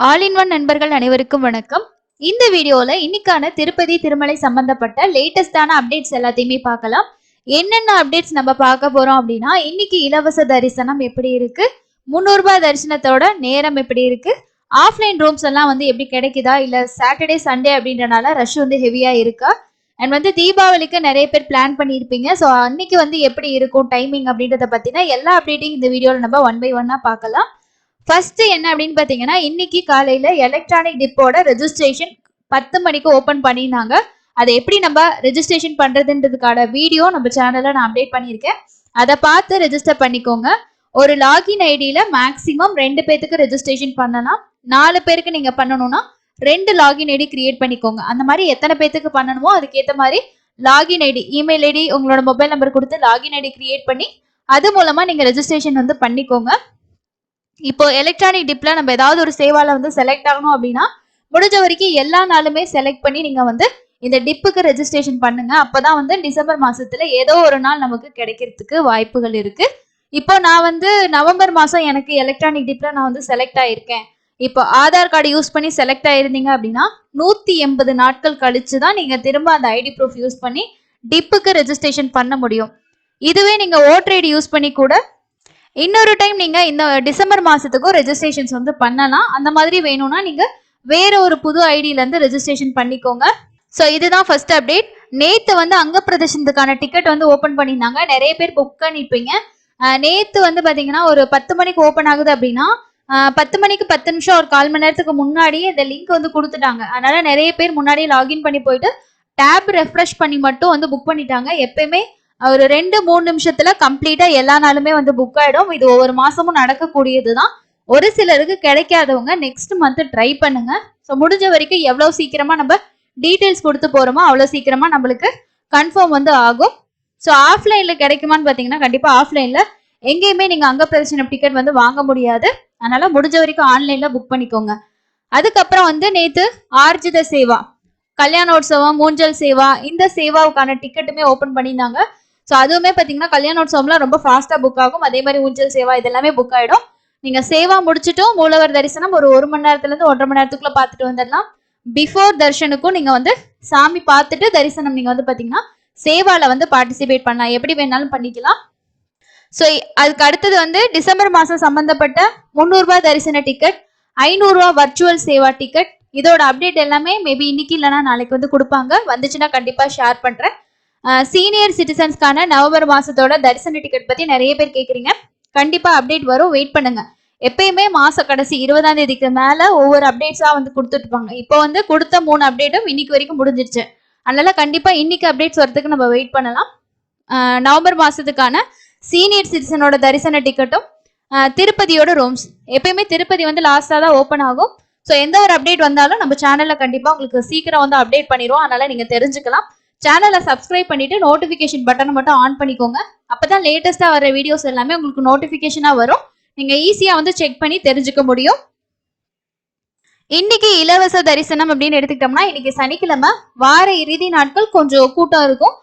All in one நண்பர்கள் அனைவருக்கும் வணக்கம். இந்த வீடியோல இன்னைக்கான திருப்பதி திருமலை சம்பந்தப்பட்ட லேட்டஸ்டான அப்டேட்ஸ் எல்லாத்தையுமே பார்க்கலாம். என்னென்ன அப்டேட்ஸ் நம்ம பார்க்க போறோம் அப்படின்னா, இன்னைக்கு இலவச தரிசனம் எப்படி இருக்கு, 300 ரூபாய் தரிசனத்தோட நேரம் எப்படி இருக்கு, ஆஃப்லைன் ரூம்ஸ் எல்லாம் வந்து எப்படி கிடைக்குதா, இல்ல சாட்டர்டே சண்டே அப்படின்றனால ரஷ் வந்து ஹெவியா இருக்கா, அண்ட் வந்து தீபாவளிக்கு நிறைய பேர் பிளான் பண்ணியிருப்பீங்க. ஸோ அன்னைக்கு வந்து எப்படி இருக்கும் டைமிங் அப்படின்றத பத்தின எல்லா அப்டேட்டையும் இந்த வீடியோல நம்ம ஒன் பை ஒன்னா பார்க்கலாம். ஃபர்ஸ்ட் என்ன அப்படின்னு பாத்தீங்கன்னா, இன்னைக்கு காலையில எலக்ட்ரானிக் டிப்போட ரெஜிஸ்ட்ரேஷன் 10 மணிக்கு ஓபன் பண்ணியிருந்தாங்க. அதை எப்படி நம்ம ரெஜிஸ்ட்ரேஷன் பண்றதுன்றதுக்கான வீடியோ நம்ம சேனல்ல நான் அப்டேட் பண்ணியிருக்கேன். அதை பார்த்து ரெஜிஸ்டர் பண்ணிக்கோங்க. ஒரு லாகின் ஐடியில மேக்சிமம் 2 பேருக்கு ரெஜிஸ்ட்ரேஷன் பண்ணலாம். 4 பேருக்கு நீங்க பண்ணணும்னா 2 லாகின் ஐடி கிரியேட் பண்ணிக்கோங்க. அந்த மாதிரி எத்தனை பேருக்கு பண்ணணுமோ அதுக்கேற்ற மாதிரி லாகின் ஐடி, இமெயில் ஐடி, உங்களோட மொபைல் நம்பர் கொடுத்து லாகின் ஐடி கிரியேட் பண்ணி அது மூலமா நீங்க ரெஜிஸ்ட்ரேஷன் வந்து பண்ணிக்கோங்க. இப்போ எலக்ட்ரானிக் டிப்ல நம்ம ஏதாவது ஒரு சேவால வந்து செலக்ட் ஆகணும் அப்படின்னா முடிஞ்ச வரைக்கும் எல்லா நாளுமே செலக்ட் பண்ணி நீங்க வந்து இந்த டிப்புக்கு ரெஜிஸ்ட்ரேஷன் பண்ணுங்க. அப்பதான் வந்து டிசம்பர் மாசத்துல ஏதோ ஒரு நாள் நமக்கு கிடைக்கிறதுக்கு வாய்ப்புகள் இருக்கு. இப்போ நான் வந்து நவம்பர் மாசம் எனக்கு எலக்ட்ரானிக் டிப்ல நான் வந்து செலக்ட் ஆயிருக்கேன். இப்போ ஆதார் கார்டு யூஸ் பண்ணி செலக்ட் ஆயிருந்தீங்க அப்படின்னா 180 நாட்கள் கழிச்சு தான் நீங்க திரும்ப அந்த ஐடி ப்ரூஃப் யூஸ் பண்ணி டிப்புக்கு ரெஜிஸ்ட்ரேஷன் பண்ண முடியும். இதுவே நீங்க ஓட்டர் ஐடி யூஸ் பண்ணி கூட இன்னொரு டைம் நீங்க இந்த டிசம்பர் மாசத்துக்கும் ரெஜிஸ்ட்ரேஷன்ஸ் வந்து பண்ணலாம். அந்த மாதிரி வேணும்னா நீங்க வேற ஒரு புது ஐடியில இருந்து ரெஜிஸ்ட்ரேஷன் பண்ணிக்கோங்க. ஸோ இதுதான் ஃபர்ஸ்ட் அப்டேட். நேத்து வந்து அங்க பிரதர்ஷனத்துக்கான டிக்கெட் வந்து ஓபன் பண்ணியிருந்தாங்க. நிறைய பேர் புக் பண்ணிருப்பீங்க. நேத்து வந்து பாத்தீங்கன்னா ஒரு 10 மணிக்கு ஓபன் ஆகுது அப்படின்னா 10 மணிக்கு 10 நிமிஷம் ஒரு 1/4 மணி நேரத்துக்கு முன்னாடியே இந்த லிங்க் வந்து கொடுத்துட்டாங்க. அதனால நிறைய பேர் முன்னாடியே லாகின் பண்ணி போயிட்டு டேப் ரெஃப்ரெஷ் பண்ணி மட்டும் வந்து புக் பண்ணிட்டாங்க. எப்பயுமே ஒரு 2-3 நிமிஷத்துல கம்ப்ளீட்டா எல்லா நாளுமே வந்து புக் ஆயிடும். இது ஒவ்வொரு மாசமும் நடக்கக்கூடியதுதான். ஒரு சிலருக்கு கிடைக்காதவங்க நெக்ஸ்ட் மந்த் ட்ரை பண்ணுங்க. ஸோ முடிஞ்ச வரைக்கும் எவ்வளவு சீக்கிரமா நம்ம டீடைல்ஸ் கொடுத்து போறோமோ அவ்வளவு சீக்கிரமா நம்மளுக்கு கன்ஃபார்ம் வந்து ஆகும். ஸோ ஆஃப்லைன்ல கிடைக்குமான்னு பாத்தீங்கன்னா கண்டிப்பா ஆஃப்லைன்ல எங்கேயுமே நீங்க அங்க பிரதர்ஷனம் டிக்கெட் வந்து வாங்க முடியாது. அதனால முடிஞ்ச வரைக்கும் ஆன்லைன்ல புக் பண்ணிக்கோங்க. அதுக்கப்புறம் வந்து நேத்து ஆர்ஜித சேவா, கல்யாணோற்சவம், மூஞ்சல் சேவா, இந்த சேவாவுக்கான டிக்கெட்டுமே ஓபன் பண்ணியிருந்தாங்க. ஸோ அதுவுமே பார்த்தீங்கன்னா கல்யாணோற்சவம்லாம் ரொம்ப ஃபாஸ்ட்டாக புக் ஆகும். அதே மாதிரி ஊஞ்சல் சேவா இதெல்லாமே புக் ஆகிடும். நீங்கள் சேவா முடிச்சுட்டும் மூலவர் தரிசனம் ஒரு 1 மணி நேரத்துலேருந்து 1.5 மணி நேரத்துக்குள்ள பார்த்துட்டு வந்துடலாம். பிஃபோர் தர்ஷனுக்கும் நீங்கள் வந்து சாமி பார்த்துட்டு தரிசனம் நீங்கள் வந்து பார்த்தீங்கன்னா சேவாவில் வந்து பார்ட்டிசிபேட் பண்ணலாம். எப்படி வேணாலும் பண்ணிக்கலாம். ஸோ அதுக்கு அடுத்தது வந்து டிசம்பர் மாதம் சம்பந்தப்பட்ட 300 ரூபாய் தரிசன டிக்கெட், 500 ரூபா வர்ச்சுவல் சேவா டிக்கெட், இதோட அப்டேட் எல்லாமே மேபி இன்னைக்கு இல்லைன்னா நாளைக்கு வந்து கொடுப்பாங்க. வந்துச்சுன்னா கண்டிப்பாக ஷேர் பண்ணுறேன். சீனியர் சிட்டிசன்ஸ்க்கான நவம்பர் மாசத்தோட தரிசன டிக்கெட் பத்தி நிறைய பேர் கேக்குறீங்க. கண்டிப்பா அப்டேட் வரும், வெயிட் பண்ணுங்க. எப்பயுமே மாச கடைசி 20ஆம் தேதிக்கு மேல ஒவ்வொரு அப்டேட்ஸா வந்து கொடுத்துட்டு இருப்பாங்க. இப்போ வந்து கொடுத்த 3 அப்டேட்டும் இன்னைக்கு வரைக்கும் முடிஞ்சிருச்சு. அதனால கண்டிப்பா இன்னைக்கு அப்டேட்ஸ் வரதுக்கு நம்ம வெயிட் பண்ணலாம். நவம்பர் மாசத்துக்கான சீனியர் சிட்டிசனோட தரிசன டிக்கெட்டும் திருப்பதியோட ரூம்ஸ், எப்பயுமே திருப்பதி வந்து லாஸ்டா தான் ஓப்பன் ஆகும். ஸோ எந்த ஒரு அப்டேட் வந்தாலும் நம்ம சேனல்ல கண்டிப்பா உங்களுக்கு சீக்கிரம் வந்து அப்டேட் பண்ணிடுவோம். அதனால நீங்க தெரிஞ்சுக்கலாம். சேனலை சப்ஸ்கிரைப் பண்ணிட்டு நோட்டிபிகேஷன் பட்டனை மட்டும் ஆன் பண்ணிக்கோங்க. அப்பதான் லேட்டஸ்டா வர வீடியோஸ் எல்லாமே உங்களுக்கு நோட்டிபிகேஷனா வரும். நீங்க ஈஸியா வந்து செக் பண்ணி தெரிஞ்சுக்க முடியும். இன்னைக்கு இலவச தரிசனம் அப்படின்னு எடுத்துக்கிட்டோம்னா இன்னைக்கு சனிக்கிழமை, வார இறுதி நாட்கள் கொஞ்சம் கூட்டம் இருக்கும்.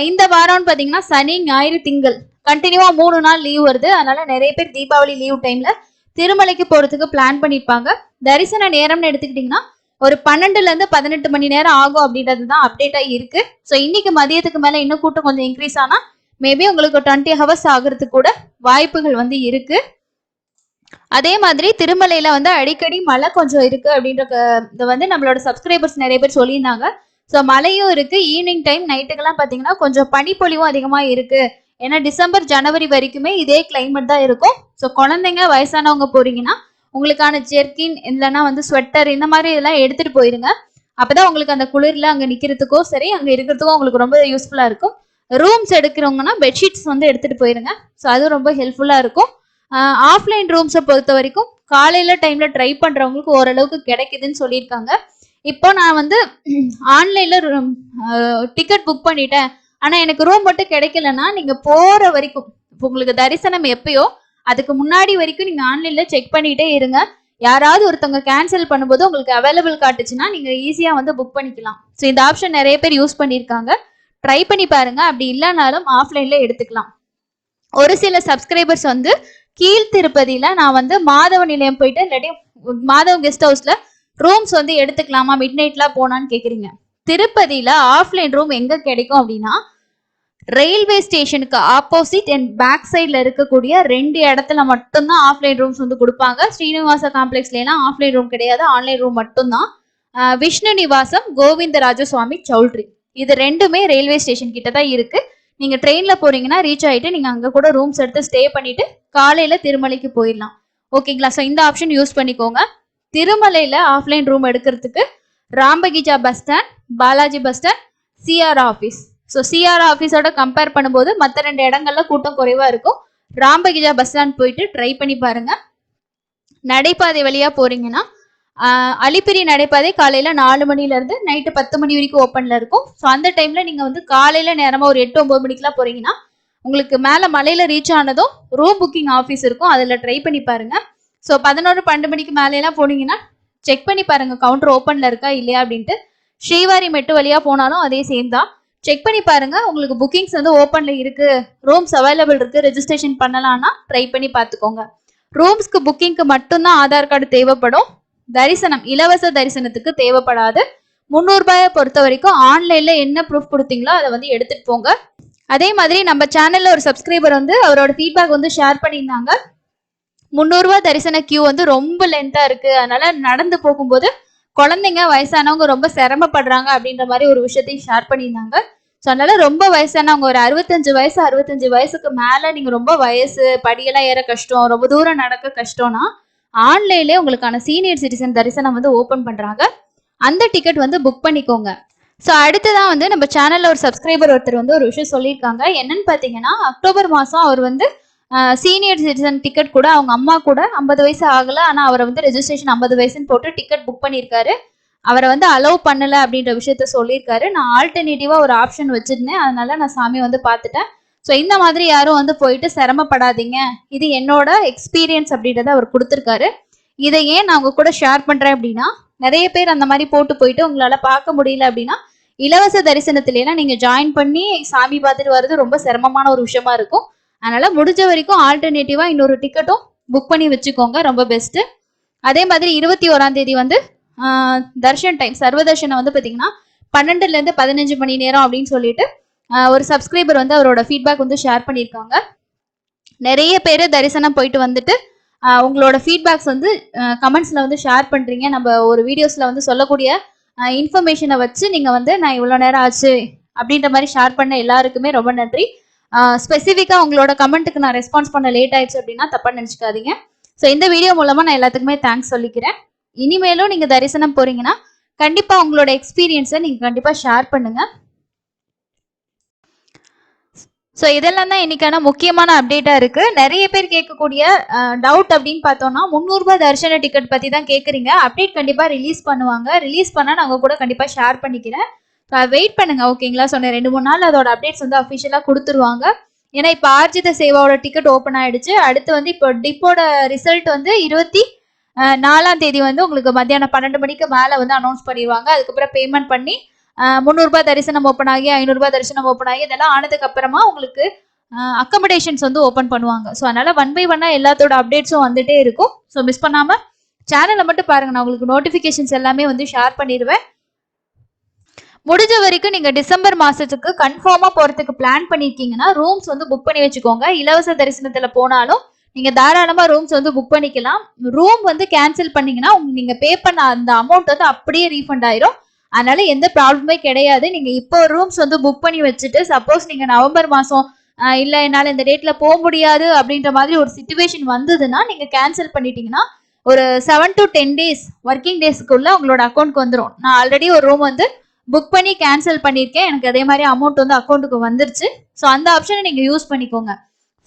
இந்த வாரம்னு பாத்தீங்கன்னா சனி, ஞாயிறு, திங்கள் கண்டினியூவா 3 நாள் லீவ் வருது. அதனால நிறைய பேர் தீபாவளி லீவ் டைம்ல திருமலைக்கு போறதுக்கு பிளான் பண்ணிருப்பாங்க. தரிசன நேரம்னு எடுத்துக்கிட்டீங்கன்னா ஒரு 12ல இருந்து 18 மணி நேரம் ஆகும் அப்படின்றது தான் அப்டேட்டா இருக்கு. ஸோ இன்னைக்கு மதியத்துக்கு மேல இன்னும் கூட்டம் கொஞ்சம் இன்க்ரீஸ் ஆனா மேபி உங்களுக்கு 20 ஹவர்ஸ் ஆகுறதுக்கு கூட வாய்ப்புகள் வந்து இருக்கு. அதே மாதிரி திருமலையில வந்து அடிக்கடி மழை கொஞ்சம் இருக்கு அப்படின்ற வந்து நம்மளோட சப்ஸ்கிரைபர்ஸ் நிறைய பேர் சொல்லியிருந்தாங்க. ஸோ மழையும் இருக்கு. ஈவினிங் டைம் நைட்டுக்கெல்லாம் பார்த்தீங்கன்னா கொஞ்சம் பனிப்பொழிவும் அதிகமா இருக்கு. ஏன்னா டிசம்பர், ஜனவரி வரைக்குமே இதே கிளைமேட் தான் இருக்கும். ஸோ குழந்தைங்க, வயசானவங்க போறீங்கன்னா உங்களுக்கான ஜெர்கின் இல்லைன்னா வந்து ஸ்வெட்டர் இந்த மாதிரி இதெல்லாம் எடுத்துட்டு போயிருங்க. அப்பதான் உங்களுக்கு அந்த குளிர்ல அங்க நிக்கிறதுக்கோ சரி, அங்க இருக்கிறதுக்கும் உங்களுக்கு ரொம்ப யூஸ்ஃபுல்லா இருக்கும். ரூம்ஸ் எடுக்கிறவங்கன்னா பெட்ஷீட்ஸ் வந்து எடுத்துட்டு போயிருங்க. ஸோ அது ரொம்ப ஹெல்ப்ஃபுல்லா இருக்கும். ஆஃப்லைன் ரூம்ஸை பொறுத்த வரைக்கும் காலையில டைம்ல ட்ரை பண்றவங்களுக்கு ஓரளவுக்கு கிடைக்குதுன்னு சொல்லியிருக்காங்க. இப்போ நான் வந்து ஆன்லைன்ல டிக்கெட் புக் பண்ணிட்டேன், ஆனா எனக்கு ரூம் மட்டும் கிடைக்கலன்னா நீங்க போற வரைக்கும் உங்களுக்கு தரிசனம் எப்பயோ அதுக்கு முன்னாடி வரைக்கும் நீங்க ஆன்லைன்ல செக் பண்ணிட்டே இருங்க. யாராவது ஒருத்தவங்க கேன்சல் பண்ணும்போது உங்களுக்கு அவைலபிள் காட்டுச்சுன்னா நீங்க ஈஸியா வந்து புக் பண்ணிக்கலாம். ஸோ இந்த ஆப்ஷன் நிறைய பேர் யூஸ் பண்ணியிருக்காங்க. ட்ரை பண்ணி பாருங்க. அப்படி இல்லைனாலும் ஆஃப்லைன்ல எடுத்துக்கலாம். ஒரு சில சப்ஸ்கிரைபர்ஸ் வந்து கீழ் திருப்பதியில நான் வந்து மாதவ நிலையம் போயிட்டு இல்லாட்டி மாதவ் கெஸ்ட் ஹவுஸ்ல ரூம்ஸ் வந்து எடுத்துக்கலாமா மிட் நைட்லாம் போனான்னு கேக்குறீங்க. திருப்பதியில ஆஃப்லைன் ரூம் எங்க கிடைக்கும் அப்படின்னா ரயில்வே ஸ்டேஷனுக்கு ஆப்போசிட் அண்ட் பேக் சைட்ல இருக்கக்கூடிய 2 இடத்துல மட்டும்தான் ஆஃப்லைன் ரூம்ஸ் வந்து கொடுப்பாங்க. ஸ்ரீனிவாச காம்ப்ளெக்ஸ்ல எல்லாம் ஆஃப்லைன் ரூம் கிடையாது, ஆன்லைன் ரூம் மட்டும்தான். விஷ்ணு நிவாசம், கோவிந்தராஜ சுவாமி சௌல்ட்ரி, இது ரெண்டுமே ரயில்வே ஸ்டேஷன் கிட்ட தான் இருக்கு. நீங்க ட்ரெயின்ல போறீங்கன்னா ரீச் ஆயிட்டு நீங்க அங்க கூட ரூம்ஸ் எடுத்து ஸ்டே பண்ணிட்டு காலையில திருமலைக்கு போயிடலாம். ஓகேங்களா? ஸோ இந்த ஆப்ஷன் யூஸ் பண்ணிக்கோங்க. திருமலையில ஆஃப்லைன் ரூம் எடுக்கிறதுக்கு Rambagicha bus stand, Balaji bus stand, CR office. So CR ஆஃபீஸோட கம்பேர் பண்ணும்போது மற்ற 2 இடங்கள்ல கூட்டம் குறைவா இருக்கும். ராம்பகிஜா பஸ் ஸ்டாண்ட் போயிட்டு ட்ரை பண்ணி பாருங்க. நடைபாதை வழியா போறீங்கன்னா அலிப்பிரி நடைபாதை காலையில 4 மணில இருந்து நைட்டு 10 மணி வரைக்கும் ஓப்பன்ல இருக்கும். ஸோ அந்த டைம்ல நீங்க வந்து காலையில நேரமா ஒரு 8-9 மணிக்கெல்லாம் போறீங்கன்னா உங்களுக்கு மேல மலையில ரீச் ஆனதும் ரூம் புக்கிங் ஆஃபீஸ் இருக்கும், அதுல ட்ரை பண்ணி பாருங்க. ஸோ 11-12 மணிக்கு மேலையெல்லாம் போனீங்கன்னா செக் பண்ணி பாருங்க கவுண்டர் ஓப்பன்ல இருக்கா இல்லையா அப்படின்ட்டு. ஸ்ரீவாரி மெட்டு வழியா போனாலும் அதே சேம் தான். செக் பண்ணி பாருங்க உங்களுக்கு புக்கிங்ஸ் வந்து ஓப்பன்ல இருக்கு, ரூம்ஸ் அவைலபிள் இருக்கு, ரெஜிஸ்ட்ரேஷன் பண்ணலாம்னா ட்ரை பண்ணி பார்த்துக்கோங்க. ரூம்ஸ்க்கு புக்கிங்க்கு மட்டும்தான் ஆதார் கார்டு தேவைப்படும். தரிசனம் இலவச தரிசனத்துக்கு தேவைப்படாது. 300 ரூபாயை பொறுத்த வரைக்கும் ஆன்லைன்ல என்ன ப்ரூஃப் கொடுத்தீங்களோ அதை வந்து எடுத்துட்டு போங்க. அதே மாதிரி நம்ம சேனல்ல ஒரு சப்ஸ்கிரைபர் வந்து அவரோட ஃபீட்பேக் வந்து ஷேர் பண்ணியிருந்தாங்க. 300 ரூபாய் தரிசன கியூ வந்து ரொம்ப லென்த்தா இருக்கு, அதனால நடந்து போகும்போது குழந்தைங்க வயசானவங்க ரொம்ப சிரமப்படுறாங்க அப்படின்ற மாதிரி ஒரு விஷயத்தையும் ஷேர் பண்ணியிருந்தாங்க. ஸோ அதனால ரொம்ப வயசானவங்க ஒரு 65 வயசுக்கு மேல நீங்க ரொம்ப வயசு படியெல்லாம் ஏற கஷ்டம், ரொம்ப தூரம் நடக்க கஷ்டம்னா ஆன்லைன்லேயே உங்களுக்கான சீனியர் சிட்டிசன் தரிசனம் வந்து ஓப்பன் பண்றாங்க. அந்த டிக்கெட் வந்து புக் பண்ணிக்கோங்க. ஸோ அடுத்ததான் வந்து நம்ம சேனல்ல ஒரு சப்ஸ்கிரைபர் ஒருத்தர் வந்து ஒரு விஷயம் சொல்லியிருக்காங்க. என்னன்னு பார்த்தீங்கன்னா அக்டோபர் மாதம் அவர் வந்து சீனியர் சிட்டிசன் டிக்கெட் கூட அவங்க அம்மா கூட 50 வயசு ஆகல, ஆனால் அவரை வந்து ரெஜிஸ்ட்ரேஷன் 50 வயசுன்னு போட்டு டிக்கெட் புக் பண்ணியிருக்காரு. அவரை வந்து அலோவ் பண்ணல அப்படின்ற விஷயத்த சொல்லியிருக்காரு. நான் ஆல்டர்னேட்டிவா ஒரு ஆப்ஷன் வச்சிருந்தேன், அதனால நான் சாமி வந்து பார்த்துட்டேன். ஸோ இந்த மாதிரி யாரும் வந்து போயிட்டு சிரமப்படாதீங்க, இது என்னோட எக்ஸ்பீரியன்ஸ் அப்படின்றத அவர் கொடுத்துருக்காரு. இதை ஏன் நான் உங்க கூட ஷேர் பண்றேன் அப்படின்னா நிறைய பேர் அந்த மாதிரி போயிட்டு உங்களால பார்க்க முடியல அப்படின்னா இலவச தரிசனத்திலாம் நீங்க ஜாயின் பண்ணி சாமி பார்த்துட்டு வர்றது ரொம்ப சிரமமான ஒரு விஷயமா இருக்கும். அதனால முடிஞ்ச வரைக்கும் ஆல்டர்னேட்டிவா இன்னொரு டிக்கெட்டும் புக் பண்ணி வச்சுக்கோங்க, ரொம்ப பெஸ்ட். அதே மாதிரி 21ஆம் தேதி வந்து தர்ஷன் டைம் சர்வதர்ஷனம் வந்து பார்த்தீங்கன்னா 12லேருந்து 15 மணி நேரம் அப்படின்னு சொல்லிட்டு ஒரு சப்ஸ்கிரைபர் வந்து அவரோட ஃபீட்பேக் வந்து ஷேர் பண்ணியிருக்காங்க. நிறைய பேர் தரிசனம் போயிட்டு வந்துட்டு உங்களோட ஃபீட்பேக்ஸ் வந்து கமெண்ட்ஸில் வந்து ஷேர் பண்ணுறீங்க. நம்ம ஒரு வீடியோஸில் வந்து சொல்லக்கூடிய இன்ஃபர்மேஷனை வச்சு நீங்கள் வந்து நான் இவ்வளோ நேரம் ஆச்சு அப்படின்ற மாதிரி ஷேர் பண்ண எல்லாருக்குமே ரொம்ப நன்றி. ஸ்பெசிஃபிக்காக உங்களோட கமெண்ட்டுக்கு நான் ரெஸ்பான்ஸ் பண்ண லேட் ஆயிடுச்சு அப்படின்னா தப்பாக நினச்சிக்காதீங்க. ஸோ இந்த வீடியோ மூலமாக நான் எல்லாத்துக்குமே தேங்க்ஸ் சொல்லிக்கிறேன். இனிமேலும் நீங்கள் தரிசனம் போகிறீங்கன்னா கண்டிப்பாக உங்களோட எக்ஸ்பீரியன்ஸை நீங்கள் கண்டிப்பாக ஷேர் பண்ணுங்கள். ஸோ இதெல்லாம் தான் இன்னைக்கான முக்கியமான அப்டேட்டாக இருக்குது. நிறைய பேர் கேட்கக்கூடிய டவுட் அப்படின்னு பார்த்தோம்னா 300 ரூபாய் தரிசன டிக்கெட் பற்றி தான் கேட்குறீங்க. அப்டேட் கண்டிப்பாக ரிலீஸ் பண்ணுவாங்க, ரிலீஸ் பண்ணால் நான் உங்கள் கூட கண்டிப்பாக ஷேர் பண்ணிக்கிறேன். வெயிட் பண்ணுங்க ஓகேங்களா. சொன்ன 2-3 நாள் அதோட அப்டேட்ஸ் வந்து அஃபிஷியலாக கொடுத்துருவாங்க. ஏன்னா இப்போ ஆர்ஜித சேவாவோட டிக்கெட் ஓப்பன் ஆயிடுச்சு. அடுத்து வந்து இப்போ டிப்போட ரிசல்ட் வந்து 24ஆம் தேதி வந்து உங்களுக்கு மத்தியானம் 12 மணிக்கு மேலே வந்து அனௌன்ஸ் பண்ணிடுவாங்க. அதுக்கப்புறம் பேமெண்ட் பண்ணி 300 ரூபாய் தரிசனம் ஓப்பன் ஆகி 500 ரூபாய் தரிசனம் ஓப்பன் ஆகி இதெல்லாம் ஆனதுக்கு அப்புறமா உங்களுக்கு அக்கமடேஷன்ஸ் வந்து ஓப்பன் பண்ணுவாங்க. ஸோ அதனால 1 by 1 எல்லாத்தோட அப்டேட்ஸும் வந்துட்டே இருக்கும். ஸோ மிஸ் பண்ணாம சேனலை மட்டும் பாருங்க, நான் உங்களுக்கு நோட்டிஃபிகேஷன்ஸ் எல்லாமே வந்து ஷேர் பண்ணிடுவேன். முடிஞ்ச வரைக்கும் நீங்க டிசம்பர் மாசத்துக்கு கன்ஃபார்மா போறதுக்கு பிளான் பண்ணிருக்கீங்கன்னா ரூம்ஸ் வந்து புக் பண்ணி வச்சுக்கோங்க. இலவச தரிசனத்துல போனாலும் நீங்க தாராளமா ரூம்ஸ் வந்து புக் பண்ணிக்கலாம். ரூம் வந்து கேன்சல் பண்ணீங்கன்னா நீங்க பே பண்ண அந்த அமௌண்ட் வந்து அப்படியே ரீஃபண்ட் ஆயிரும். அதனால எந்த ப்ராப்ளமே கிடையாது. நீங்க இப்போ ரூம்ஸ் வந்து புக் பண்ணி வச்சுட்டு சப்போஸ் நீங்க நவம்பர் மாசம் இல்ல என்னால இந்த டேட்ல போக முடியாது அப்படின்ற மாதிரி ஒரு சிச்சுவேஷன் வந்ததுன்னா நீங்க கேன்சல் பண்ணிட்டீங்கன்னா ஒரு 7 to 10 days ஒர்க்கிங் டேஸ்க்குள்ள உங்களோட அக்கௌண்ட்க்கு வந்துடும். நான் ஆல்ரெடி ஒரு ரூம் வந்து புக் பண்ணி கேன்சல் பண்ணியிருக்கேன், எனக்கு அதே மாதிரி அமௌண்ட் வந்து அக்கௌண்ட்டுக்கு வந்துருச்சு. ஸோ அந்த ஆப்ஷனை நீங்கள் யூஸ் பண்ணிக்கோங்க.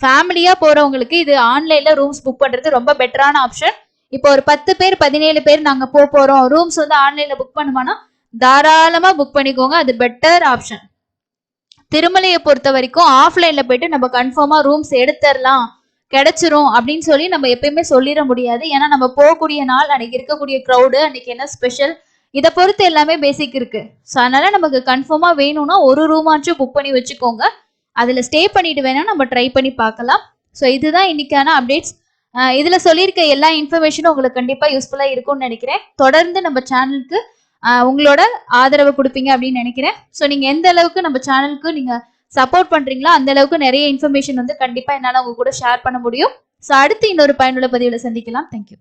ஃபேமிலியாக போகிறவங்களுக்கு இது ஆன்லைனில் ரூம்ஸ் புக் பண்ணுறது ரொம்ப பெட்டரான ஆப்ஷன். இப்போ ஒரு 10 பேர் 17 பேர் நாங்கள் போகிறோம், ரூம்ஸ் வந்து ஆன்லைனில் புக் பண்ணுமானா தாராளமாக புக் பண்ணிக்கோங்க, அது பெட்டர் ஆப்ஷன். திருமலையை பொறுத்த வரைக்கும் ஆஃப்லைனில் போயிட்டு நம்ம கன்ஃபார்மாக ரூம்ஸ் எடுத்துடலாம் கிடைச்சிரும் அப்படின்னு சொல்லி நம்ம எப்பயுமே சொல்லிட முடியாது. ஏன்னா நம்ம போகக்கூடிய நாள் அன்னைக்கு இருக்கக்கூடிய க்ரௌடு அன்னைக்கு என்ன ஸ்பெஷல் இதை பொறுத்து எல்லாமே பேசிக் இருக்கு. ஸோ அதனால நமக்கு கன்ஃபார்மா வேணும்னா ஒரு ரூமாச்சும் புக் பண்ணி வச்சுக்கோங்க, அதில் ஸ்டே பண்ணிட்டு வேணா நம்ம ட்ரை பண்ணி பார்க்கலாம். ஸோ இதுதான் இன்னைக்கான அப்டேட்ஸ். இதுல சொல்லியிருக்க எல்லா இன்ஃபர்மேஷனும் உங்களுக்கு கண்டிப்பா யூஸ்ஃபுல்லா இருக்கும்னு நினைக்கிறேன். தொடர்ந்து நம்ம சேனலுக்கு உங்களோட ஆதரவு கொடுப்பீங்க அப்படின்னு நினைக்கிறேன். ஸோ நீங்க எந்த அளவுக்கு நம்ம சேனலுக்கு நீங்க சப்போர்ட் பண்றீங்களோ அந்த அளவுக்கு நிறைய இன்ஃபர்மேஷன் வந்து கண்டிப்பா என்னால உங்க கூட ஷேர் பண்ண முடியும். ஸோ அடுத்து இன்னொரு பயனுள்ள பதிவுல சந்திக்கலாம். தேங்க்யூ.